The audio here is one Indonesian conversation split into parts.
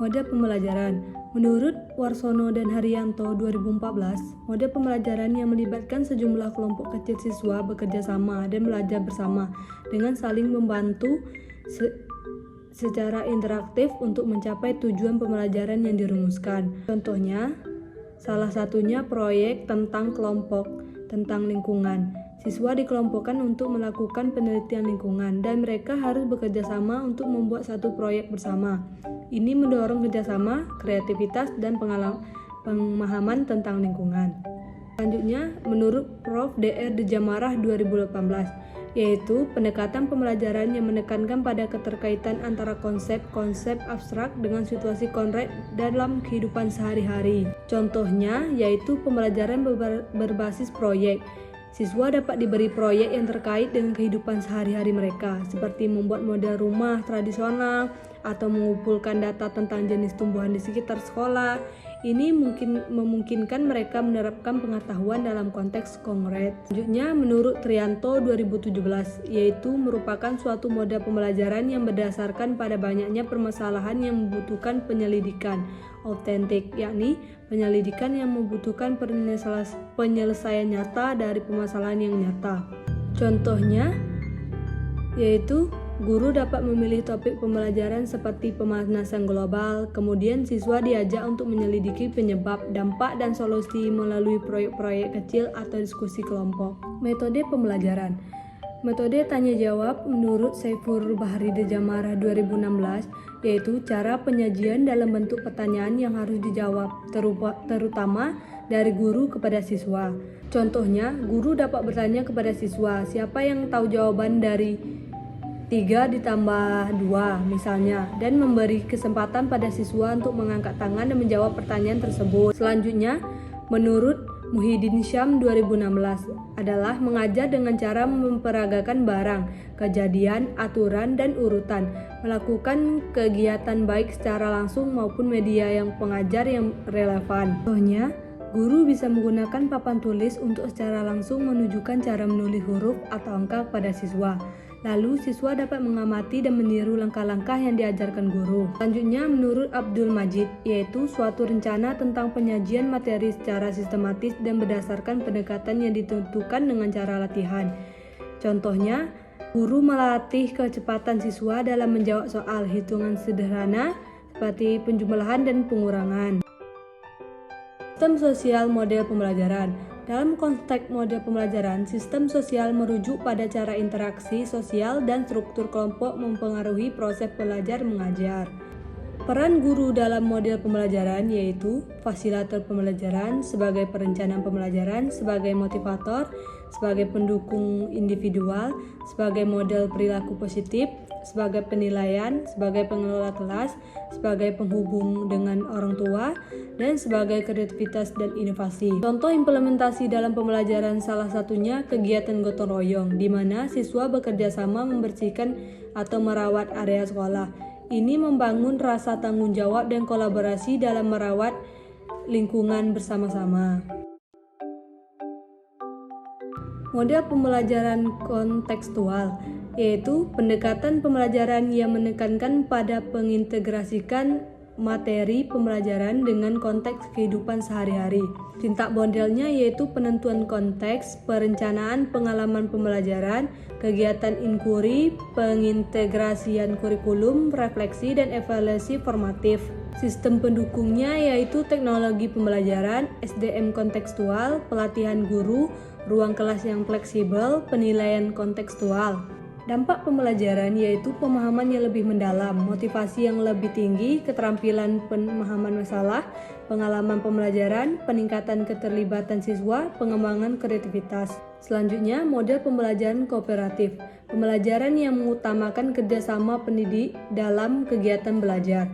Mode pembelajaran. Menurut Warsono dan Haryanto 2014, mode pembelajaran yang melibatkan sejumlah kelompok kecil siswa bekerja sama dan belajar bersama dengan saling membantu secara interaktif untuk mencapai tujuan pembelajaran yang dirumuskan. Contohnya, salah satunya proyek tentang kelompok tentang lingkungan. Siswa dikelompokkan untuk melakukan penelitian lingkungan dan mereka harus bekerja sama untuk membuat satu proyek bersama. Ini mendorong kerjasama, kreativitas, dan pemahaman tentang lingkungan. Selanjutnya, menurut Prof. Dr. Dejamarah 2018, yaitu pendekatan pembelajaran yang menekankan pada keterkaitan antara konsep-konsep abstrak dengan situasi konkret dalam kehidupan sehari-hari. Contohnya, yaitu pembelajaran berbasis proyek. Siswa dapat diberi proyek yang terkait dengan kehidupan sehari-hari mereka, seperti membuat model rumah tradisional atau mengumpulkan data tentang jenis tumbuhan di sekitar sekolah. Ini memungkinkan mereka menerapkan pengetahuan dalam konteks konkret. Selanjutnya, menurut Trianto 2017, yaitu merupakan suatu model pembelajaran yang berdasarkan pada banyaknya permasalahan yang membutuhkan penyelidikan autentik, yakni penyelidikan yang membutuhkan penyelesaian nyata dari permasalahan yang nyata. Contohnya, yaitu guru dapat memilih topik pembelajaran seperti pemanasan global, kemudian siswa diajak untuk menyelidiki penyebab, dampak, dan solusi melalui proyek-proyek kecil atau diskusi kelompok. Metode pembelajaran. Metode tanya jawab menurut Saifur Bahri Dejamarah 2016, yaitu cara penyajian dalam bentuk pertanyaan yang harus dijawab, terutama dari guru kepada siswa. Contohnya, guru dapat bertanya kepada siswa, siapa yang tahu jawaban dari 3 ditambah 2 misalnya, dan memberi kesempatan pada siswa untuk mengangkat tangan dan menjawab pertanyaan tersebut. Selanjutnya, menurut Muhyiddin Syam 2016 adalah mengajar dengan cara memperagakan barang, kejadian, aturan, dan urutan, melakukan kegiatan baik secara langsung maupun media yang pengajar yang relevan. Contohnya, guru bisa menggunakan papan tulis untuk secara langsung menunjukkan cara menulis huruf atau angka pada siswa. Lalu siswa dapat mengamati dan meniru langkah-langkah yang diajarkan guru. Selanjutnya, menurut Abdul Majid, yaitu suatu rencana tentang penyajian materi secara sistematis dan berdasarkan pendekatan yang ditentukan dengan cara latihan. Contohnya, guru melatih kecepatan siswa dalam menjawab soal hitungan sederhana seperti penjumlahan dan pengurangan. Sistem sosial model pembelajaran. Dalam konteks model pembelajaran, sistem sosial merujuk pada cara interaksi sosial dan struktur kelompok mempengaruhi proses belajar mengajar. Peran guru dalam model pembelajaran yaitu fasilitator pembelajaran, sebagai perencana pembelajaran, sebagai motivator, sebagai pendukung individual, sebagai model perilaku positif, sebagai penilaian, sebagai pengelola kelas, sebagai penghubung dengan orang tua, dan sebagai kreativitas dan inovasi. Contoh implementasi dalam pembelajaran salah satunya kegiatan gotong royong, di mana siswa bekerja sama membersihkan atau merawat area sekolah. Ini membangun rasa tanggung jawab dan kolaborasi dalam merawat lingkungan bersama-sama. Model pembelajaran kontekstual, yaitu pendekatan pembelajaran yang menekankan pada pengintegrasikan materi pembelajaran dengan konteks kehidupan sehari-hari. Sintak modelnya yaitu penentuan konteks, perencanaan pengalaman pembelajaran, kegiatan inquiry, pengintegrasian kurikulum, refleksi, dan evaluasi formatif. Sistem pendukungnya yaitu teknologi pembelajaran, SDM kontekstual, pelatihan guru, ruang kelas yang fleksibel, penilaian kontekstual. Dampak pembelajaran yaitu pemahaman yang lebih mendalam, motivasi yang lebih tinggi, keterampilan pemahaman masalah, pengalaman pembelajaran, peningkatan keterlibatan siswa, pengembangan kreativitas. Selanjutnya, model pembelajaran kooperatif, pembelajaran yang mengutamakan kerjasama pendidik dalam kegiatan belajar.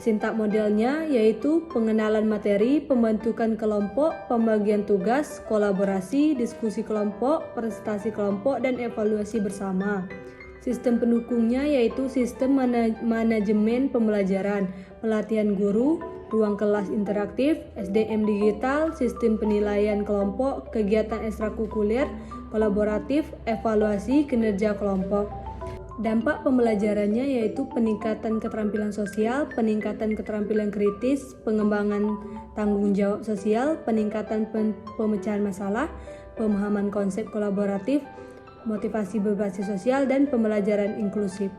Sintak modelnya yaitu pengenalan materi, pembentukan kelompok, pembagian tugas, kolaborasi, diskusi kelompok, presentasi kelompok, dan evaluasi bersama. Sistem pendukungnya yaitu sistem manajemen pembelajaran, pelatihan guru, ruang kelas interaktif, SDM digital, sistem penilaian kelompok, kegiatan ekstrakurikuler, kolaboratif, evaluasi kinerja kelompok. Dampak pembelajarannya yaitu peningkatan keterampilan sosial, peningkatan keterampilan kritis, pengembangan tanggung jawab sosial, peningkatan pemecahan masalah, pemahaman konsep kolaboratif, motivasi berbasis sosial, dan pembelajaran inklusif.